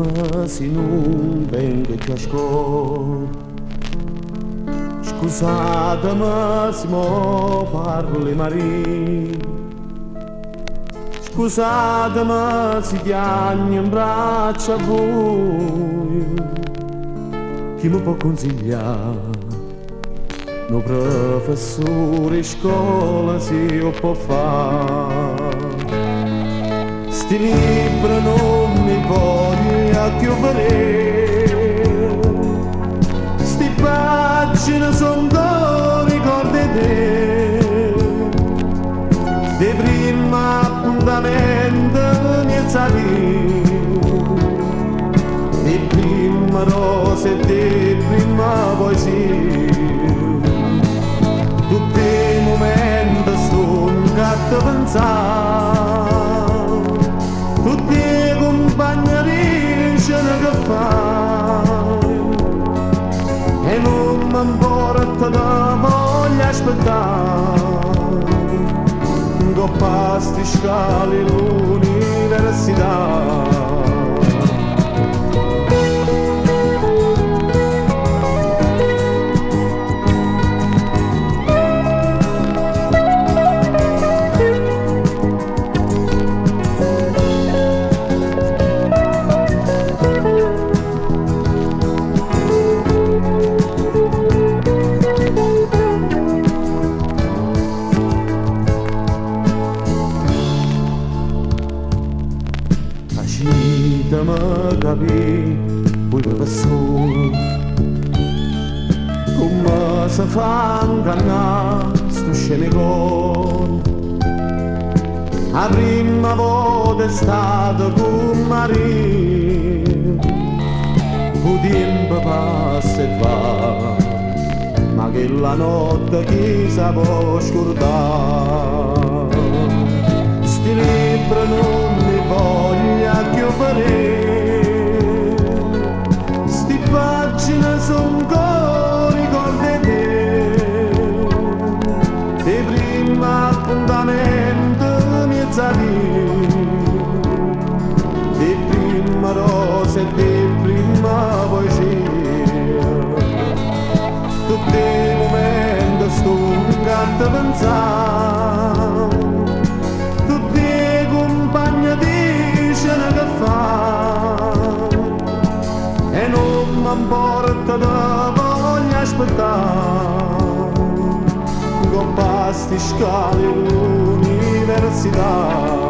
Scusatemi se non vengo più a scuola, scusatemi se mo parlo le marine, scusatemi se piagno in braccio a voi, chi mi può consigliare? No professore in scuola si può fare. Sti libri non mi voglio più vedere, sti pagine son da ricordi te, di prima appuntamento inizia lì, di prima rose e di prima poesia. Tutti i momenti sto a pensare, tutti i compagni dicono che fai, e non mi importa da voglia aspettare, con pasti scali l'università. Facitemi capire, voi professore, come si fa ingannare sto scenegone. La prima volta è stata con Maria, il tempo passa e va, ma che la notte chi sa può scordare. Sti libri non mi voglio più vedere, sti pagine son con ricordi te, di prima appuntamento inizia lì, di prima rose e di prima poesia. Tutti i momenti sto a pensare, tutti i compagni dicono che fai, e non mi importa da voglia aspettare, con pasti scali l'università.